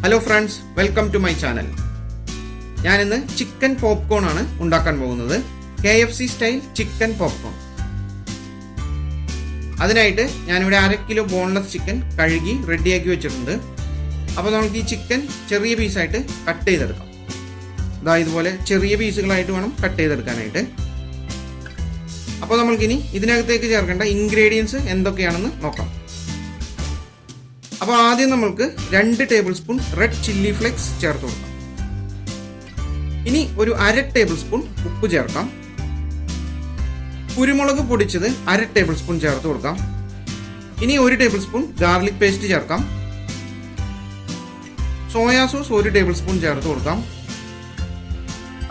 Hello friends, welcome to my channel. ഞാനിന്ന് chicken popcorn ആണ് ഉണ്ടാക്കാൻ പോകുന്നത്. KFC style chicken popcorn. അതിനായിട്ട് ഞാനിവിടെ 1/2 കിലോ ബോൺലെസ് ചിക്കൻ കഴുകി റെഡിയാക്കി വെച്ചിട്ടുണ്ട്. അപ്പോൾ നമുക്ക് ഈ ചിക്കൻ ചെറിയ പീസായിട്ട് കട്ട് ചെയ്തെടുക്കാം. ഇതുപോലെ ചെറിയ പീസുകളായിട്ട് വേണം കട്ട് ചെയ്തെടുക്കാനായിട്ട്. അപ്പോൾ നമ്മൾക്കിനി ഇതിനകത്തേക്ക് ചേർക്കേണ്ട ഇൻഗ്രീഡിയൻസ് എന്തൊക്കെയാണെന്ന് നോക്കാം. അപ്പോൾ ആദ്യം നമ്മൾക്ക് 2 table spoon red chilli flakes ചേർത്ത് കൊടുക്കാം. ഇനി ഒരു 1/2 ടേബിൾ സ്പൂൺ ഉപ്പ് ചേർക്കാം. കുരുമുളക് പൊടിച്ചത് 1/2 ടേബിൾ സ്പൂൺ ചേർത്ത് കൊടുക്കാം. ഇനി 1 ടേബിൾ സ്പൂൺ ഗാർലിക് പേസ്റ്റ് ചേർക്കാം. സോയാ സോസ് 1 ടേബിൾ സ്പൂൺ ചേർത്ത് കൊടുക്കാം.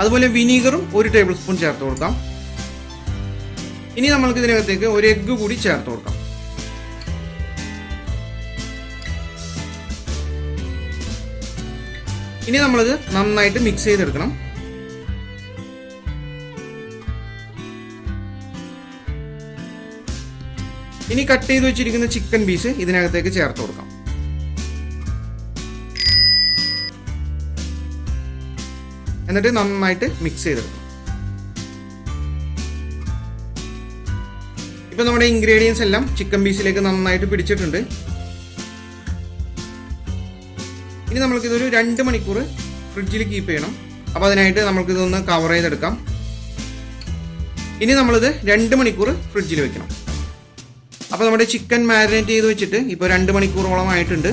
അതുപോലെ വിനീഗറും 1 ടേബിൾ സ്പൂൺ ചേർത്ത് കൊടുക്കാം. ഇനി നമ്മൾക്ക് ഇതിനകത്തേക്ക് 1 എഗ്ഗ് കൂടി ചേർത്ത് കൊടുക്കാം. ഇനി നമ്മളിത് നന്നായിട്ട് മിക്സ് ചെയ്തെടുക്കണം. ഇനി കട്ട് ചെയ്ത് വെച്ചിരിക്കുന്ന ചിക്കൻ പീസ് ഇതിനകത്തേക്ക് ചേർത്ത് കൊടുക്കാം. എന്നിട്ട് നന്നായിട്ട് മിക്സ് ചെയ്തെടുക്കണം. ഇപ്പൊ നമ്മുടെ ഇൻഗ്രീഡിയൻസ് എല്ലാം ചിക്കൻ പീസിലേക്ക് നന്നായിട്ട് പിടിച്ചിട്ടുണ്ട്. ഇനി നമ്മൾക്കിതൊരു 2 മണിക്കൂർ ഫ്രിഡ്ജിൽ കീപ്പ് ചെയ്യണം. അപ്പോൾ അതിനായിട്ട് നമ്മൾക്കിതൊന്ന് കവർ ചെയ്തെടുക്കാം. ഇനി നമ്മളിത് 2 മണിക്കൂർ ഫ്രിഡ്ജിൽ വെക്കണം. അപ്പോൾ നമ്മുടെ ചിക്കൻ മാരിനേറ്റ് ചെയ്ത് വെച്ചിട്ട് ഇപ്പോൾ 2 മണിക്കൂറോളം ആയിട്ടുണ്ട്.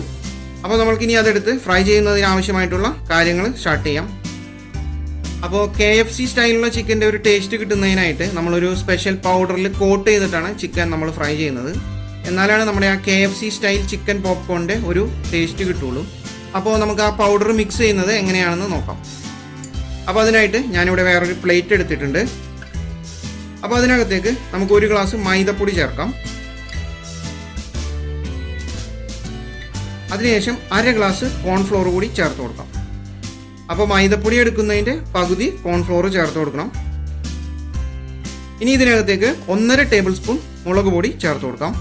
അപ്പോൾ നമ്മൾക്കിനി അതെടുത്ത് ഫ്രൈ ചെയ്യുന്നതിന് ആവശ്യമായിട്ടുള്ള കാര്യങ്ങൾ സ്റ്റാർട്ട് ചെയ്യാം. അപ്പോൾ KFC സ്റ്റൈലുള്ള ചിക്കൻ്റെ ഒരു ടേസ്റ്റ് കിട്ടുന്നതിനായിട്ട് നമ്മളൊരു സ്പെഷ്യൽ പൗഡറിൽ കോട്ട് ചെയ്തിട്ടാണ് ചിക്കൻ നമ്മൾ ഫ്രൈ ചെയ്യുന്നത്. എന്നാലാണ് നമ്മുടെ ആ KFC സ്റ്റൈൽ ചിക്കൻ പോപ്കോണിൻ്റെ ഒരു ടേസ്റ്റ് കിട്ടുള്ളൂ. അപ്പോൾ നമുക്ക് ആ പൗഡർ മിക്സ് ചെയ്യുന്നത് എങ്ങനെയാണെന്ന് നോക്കാം. അപ്പോൾ അതിനായിട്ട് ഞാനിവിടെ വേറൊരു പ്ലേറ്റ് എടുത്തിട്ടുണ്ട്. അപ്പോൾ അതിനകത്തേക്ക് നമുക്ക് 1 ഗ്ലാസ് മൈദപ്പൊടി ചേർക്കാം. അതിനുശേഷം 1/2 ഗ്ലാസ് കോൺഫ്ലോർ കൂടി ചേർത്ത് കൊടുക്കാം. അപ്പോൾ മൈദപ്പൊടി എടുക്കുന്നതിൻ്റെ പകുതി കോൺഫ്ലോർ ചേർത്ത് കൊടുക്കണം. ഇനി ഇതിനകത്തേക്ക് 1.5 ടേബിൾ സ്പൂൺ മുളക് പൊടി ചേർത്ത് കൊടുക്കാം.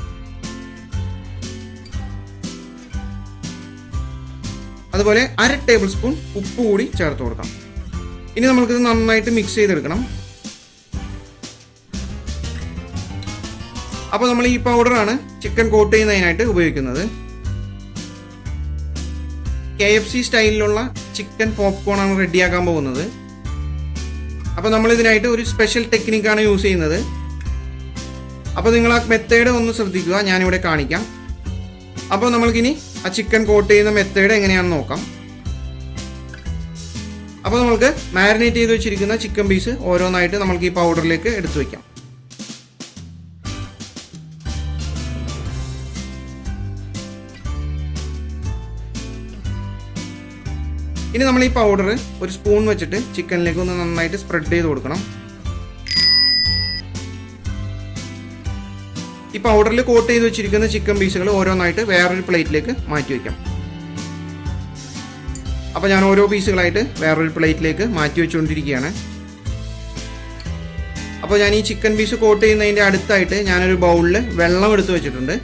അതുപോലെ 1/2 ടേബിൾ സ്പൂൺ ഉപ്പ് കൂടി ചേർത്ത് കൊടുക്കാം. ഇനി നമ്മൾക്കിത് നന്നായിട്ട് മിക്സ് ചെയ്തെടുക്കണം. അപ്പോൾ നമ്മൾ ഈ പൗഡറാണ് ചിക്കൻ കോട്ട് ചെയ്യുന്നതിനായിട്ട് ഉപയോഗിക്കുന്നത്. KFC സ്റ്റൈലിലുള്ള ചിക്കൻ പോപ്കോൺ ആണ് റെഡിയാക്കാൻ പോകുന്നത്. അപ്പോൾ നമ്മൾ ഇതിനായിട്ട് ഒരു സ്പെഷ്യൽ ടെക്നിക്കാണ് യൂസ് ചെയ്യുന്നത്. അപ്പോൾ നിങ്ങൾ ആ മെത്തേഡ് ഒന്ന് ശ്രദ്ധിക്കുക, ഞാനിവിടെ കാണിക്കാം. അപ്പോൾ നമ്മൾക്കിനി ആ ചിക്കൻ കോട്ട് ചെയ്യുന്ന മെത്തേഡ് എങ്ങനെയാണെന്ന് നോക്കാം. അപ്പോൾ നമുക്ക് മാരിനേറ്റ് ചെയ്ത് വെച്ചിരിക്കുന്ന ചിക്കൻ പീസ് ഓരോന്നായിട്ട് നമുക്ക് ഈ പൗഡറിലേക്ക് എടുത്തു വയ്ക്കാം. ഇനി നമ്മൾ ഈ പൗഡർ ഒരു സ്പൂൺ വെച്ചിട്ട് ചിക്കനിലേക്ക് ഒന്ന് നന്നായിട്ട് സ്പ്രെഡ് ചെയ്ത് കൊടുക്കണം. ഈ പൗഡറിൽ കോട്ട് ചെയ്ത് വെച്ചിരിക്കുന്ന ചിക്കൻ പീസുകൾ ഓരോന്നായിട്ട് വേറൊരു പ്ലേറ്റിലേക്ക് മാറ്റി വയ്ക്കാം. അപ്പോൾ ഞാൻ ഓരോ പീസുകളായിട്ട് വേറൊരു പ്ലേറ്റിലേക്ക് മാറ്റി വെച്ചുകൊണ്ടിരിക്കുകയാണ്. അപ്പോൾ ഞാൻ ഈ ചിക്കൻ പീസ് കോട്ട് ചെയ്യുന്നതിൻ്റെ അടുത്തായിട്ട് ഞാനൊരു ബൗളിൽ വെള്ളം എടുത്ത് വെച്ചിട്ടുണ്ട്.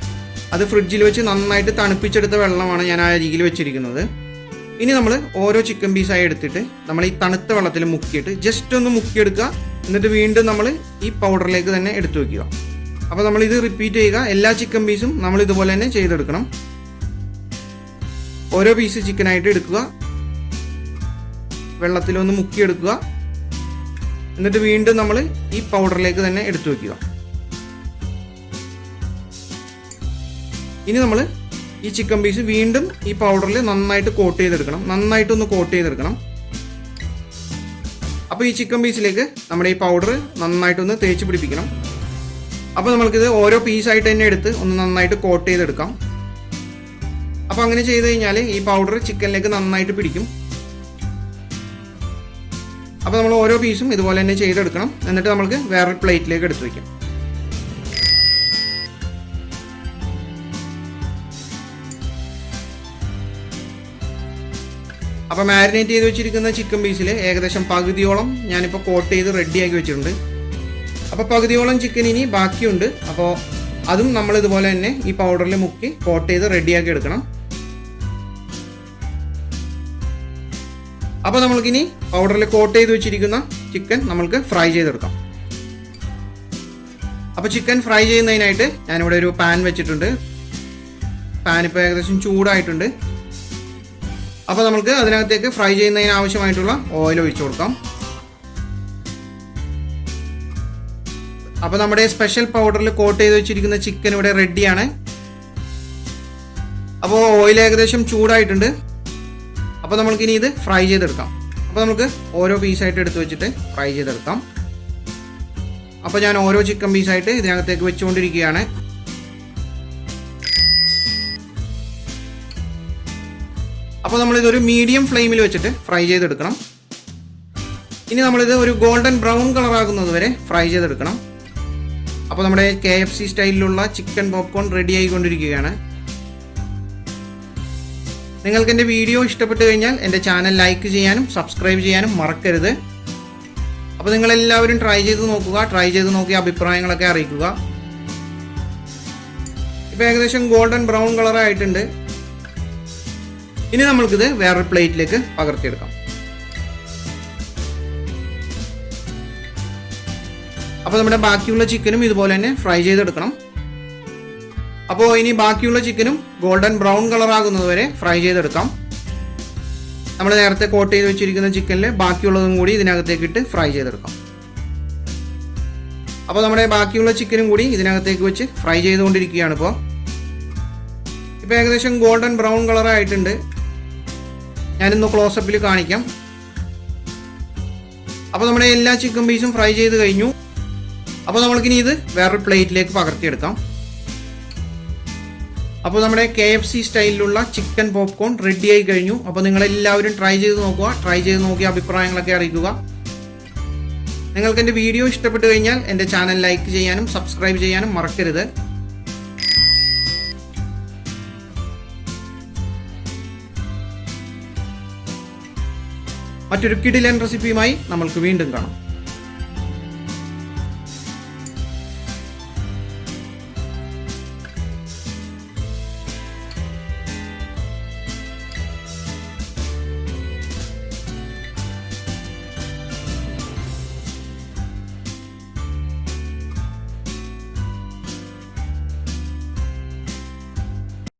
അത് ഫ്രിഡ്ജിൽ വെച്ച് നന്നായിട്ട് തണുപ്പിച്ചെടുത്ത വെള്ളമാണ് ഞാൻ ആ അരികിൽ വെച്ചിരിക്കുന്നത്. ഇനി നമ്മൾ ഓരോ ചിക്കൻ പീസായി എടുത്തിട്ട് നമ്മൾ ഈ തണുത്ത വെള്ളത്തിൽ മുക്കിയിട്ട് ജസ്റ്റ് ഒന്ന് മുക്കിയെടുക്കുക. എന്നിട്ട് വീണ്ടും നമ്മൾ ഈ പൗഡറിലേക്ക് തന്നെ എടുത്തു വയ്ക്കുക. അപ്പോൾ നമ്മളിത് റിപ്പീറ്റ് ചെയ്യുക. എല്ലാ ചിക്കൻ പീസും നമ്മൾ ഇതുപോലെ തന്നെ ചെയ്തെടുക്കണം. ഓരോ പീസ് ചിക്കനായിട്ട് എടുക്കുക, വെള്ളത്തിലൊന്ന് മുക്കിയെടുക്കുക, എന്നിട്ട് വീണ്ടും നമ്മൾ ഈ പൗഡറിലേക്ക് തന്നെ എടുത്തു വയ്ക്കുക. ഇനി നമ്മൾ ഈ ചിക്കൻ പീസ് വീണ്ടും ഈ പൗഡറിൽ നന്നായിട്ട് കോട്ട് ചെയ്തെടുക്കണം. നന്നായിട്ടൊന്ന് കോട്ട് ചെയ്തെടുക്കണം. അപ്പോൾ ഈ ചിക്കൻ പീസിലേക്ക് നമ്മുടെ ഈ പൗഡർ നന്നായിട്ടൊന്ന് തേച്ച് പിടിപ്പിക്കണം. അപ്പോൾ നമ്മൾക്കിത് ഓരോ പീസായിട്ട് തന്നെ എടുത്ത് ഒന്ന് നന്നായിട്ട് കോട്ട് ചെയ്തെടുക്കാം. അപ്പോൾ അങ്ങനെ ചെയ്ത് കഴിഞ്ഞാൽ ഈ പൗഡർ ചിക്കനിലേക്ക് നന്നായിട്ട് പിടിക്കും. അപ്പോൾ നമ്മൾ ഓരോ പീസും ഇതുപോലെ തന്നെ ചെയ്തെടുക്കണം. എന്നിട്ട് നമുക്ക് വേറൊരു പ്ലേറ്റിലേക്ക് എടുത്ത് വയ്ക്കാം. അപ്പോൾ മാരിനേറ്റ് ചെയ്ത് വെച്ചിരിക്കുന്ന ചിക്കൻ പീസിൽ ഏകദേശം പകുതിയോളം ഞാനിപ്പോൾ കോട്ട് ചെയ്ത് റെഡിയാക്കി വെച്ചിട്ടുണ്ട്. അപ്പോൾ പകുതിയോളം ചിക്കൻ ഇനി ബാക്കിയുണ്ട്. അപ്പോൾ അതും നമ്മൾ ഇതുപോലെ തന്നെ ഈ പൗഡറിൽ മുക്കി കോട്ട് ചെയ്ത് റെഡിയാക്കി എടുക്കണം. അപ്പോൾ നമ്മൾക്കിനി പൗഡറിൽ കോട്ട് ചെയ്ത് വെച്ചിരിക്കുന്ന ചിക്കൻ നമുക്ക് ഫ്രൈ ചെയ്തെടുക്കാം. അപ്പോൾ ചിക്കൻ ഫ്രൈ ചെയ്യുന്നതിനായിട്ട് ഞാനിവിടെ ഒരു പാൻ വെച്ചിട്ടുണ്ട്. പാൻ ഇപ്പോൾ ഏകദേശം ചൂടായിട്ടുണ്ട്. അപ്പോൾ നമുക്ക് അതിനകത്തേക്ക് ഫ്രൈ ചെയ്യുന്നതിന് ആവശ്യമായിട്ടുള്ള ഓയിൽ ഒഴിച്ചു കൊടുക്കാം. അപ്പോൾ നമ്മുടെ സ്പെഷ്യൽ പൗഡറിൽ കോട്ട് ചെയ്ത് വെച്ചിരിക്കുന്ന ചിക്കൻ ഇവിടെ റെഡിയാണ്. അപ്പോൾ ഓയിൽ ഏകദേശം ചൂടായിട്ടുണ്ട്. അപ്പോൾ നമുക്കിനി ഇത് ഫ്രൈ ചെയ്തെടുക്കാം. അപ്പോൾ നമുക്ക് ഓരോ പീസായിട്ട് എടുത്ത് വെച്ചിട്ട് ഫ്രൈ ചെയ്തെടുക്കാം. അപ്പോൾ ഞാൻ ഓരോ ചിക്കൻ പീസായിട്ട് ഇതിനകത്തേക്ക് വെച്ചുകൊണ്ടിരിക്കുകയാണ്. അപ്പോൾ നമ്മളിതൊരു മീഡിയം ഫ്ലെയിമിൽ വെച്ചിട്ട് ഫ്രൈ ചെയ്തെടുക്കണം. ഇനി നമ്മളിത് ഒരു ഗോൾഡൻ ബ്രൗൺ കളർ ആകുന്നത് വരെ ഫ്രൈ ചെയ്തെടുക്കണം. അപ്പോൾ നമ്മുടെ KFC സ്റ്റൈലിലുള്ള ചിക്കൻ പോപ്കോൺ റെഡി ആയിക്കൊണ്ടിരിക്കുകയാണ്. നിങ്ങൾക്ക് എൻ്റെ വീഡിയോ ഇഷ്ടപ്പെട്ട് കഴിഞ്ഞാൽ എൻ്റെ ചാനൽ ലൈക്ക് ചെയ്യാനും സബ്സ്ക്രൈബ് ചെയ്യാനും മറക്കരുത്. അപ്പോൾ നിങ്ങളെല്ലാവരും ട്രൈ ചെയ്ത് നോക്കുക. ട്രൈ ചെയ്ത് നോക്കി അഭിപ്രായങ്ങളൊക്കെ അറിയിക്കുക. ഇപ്പോൾ ഏകദേശം ഗോൾഡൻ ബ്രൗൺ കളറായിട്ടുണ്ട്. ഇനി നമ്മൾക്കിത് വേറൊരു പ്ലേറ്റിലേക്ക് പകർത്തിയെടുക്കാം. അപ്പോൾ നമ്മുടെ ബാക്കിയുള്ള ചിക്കനും ഇതുപോലെ തന്നെ ഫ്രൈ ചെയ്തെടുക്കണം. അപ്പോൾ ഇനി ബാക്കിയുള്ള ചിക്കനും ഗോൾഡൻ ബ്രൗൺ കളർ ആകുന്നത് വരെ ഫ്രൈ ചെയ്തെടുക്കാം. നമ്മൾ നേരത്തെ കോട്ട് ചെയ്ത് വെച്ചിരിക്കുന്ന ചിക്കനിൽ ബാക്കിയുള്ളതും കൂടി ഇതിനകത്തേക്ക് ഇട്ട് ഫ്രൈ ചെയ്തെടുക്കാം. അപ്പോൾ നമ്മുടെ ബാക്കിയുള്ള ചിക്കനും കൂടി ഇതിനകത്തേക്ക് വെച്ച് ഫ്രൈ ചെയ്തുകൊണ്ടിരിക്കുകയാണ്. ഇപ്പോൾ ഏകദേശം ഗോൾഡൻ ബ്രൗൺ കളറായിട്ടുണ്ട്. ഞാനിന്ന് ക്ലോസപ്പിൽ കാണിക്കാം. അപ്പോൾ നമ്മുടെ എല്ലാ ചിക്കൻ പീസും ഫ്രൈ ചെയ്ത് കഴിഞ്ഞു. അപ്പോൾ നമ്മൾക്കിനി ഇത് വേറൊരു പ്ലേറ്റിലേക്ക് പകർത്തിയെടുക്കാം. അപ്പോൾ നമ്മുടെ KFC സ്റ്റൈലിലുള്ള ചിക്കൻ പോപ്കോൺ റെഡി ആയി കഴിഞ്ഞു. അപ്പോൾ നിങ്ങളെല്ലാവരും ട്രൈ ചെയ്ത് നോക്കുക. ട്രൈ ചെയ്ത് നോക്കി അഭിപ്രായങ്ങളൊക്കെ അറിയിക്കുക. നിങ്ങൾക്ക് എൻ്റെ വീഡിയോ ഇഷ്ടപ്പെട്ട് കഴിഞ്ഞാൽ എൻ്റെ ചാനൽ ലൈക്ക് ചെയ്യാനും സബ്സ്ക്രൈബ് ചെയ്യാനും മറക്കരുത്. മറ്റൊരു കിടിലൻ റെസിപ്പിയുമായി നമ്മൾക്ക് വീണ്ടും കാണാം.